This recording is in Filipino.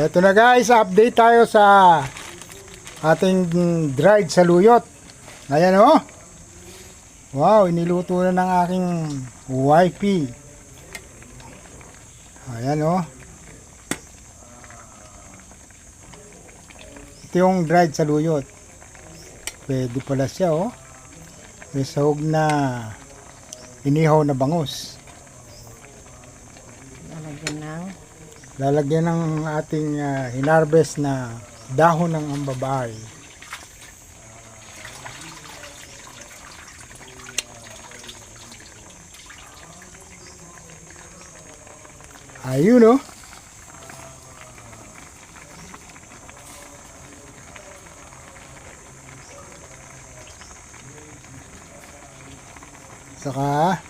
Ito na guys, update tayo sa ating dried saluyot. Ayan oh. Wow, iniluto na ng aking wifey. Ayan oh. Ito yung dried saluyot. Pwede pala siya oh. May sahog na inihaw na bangus. Lalagyan ng ating hinarvest na dahon ng ambabay. Ayun oh. Saka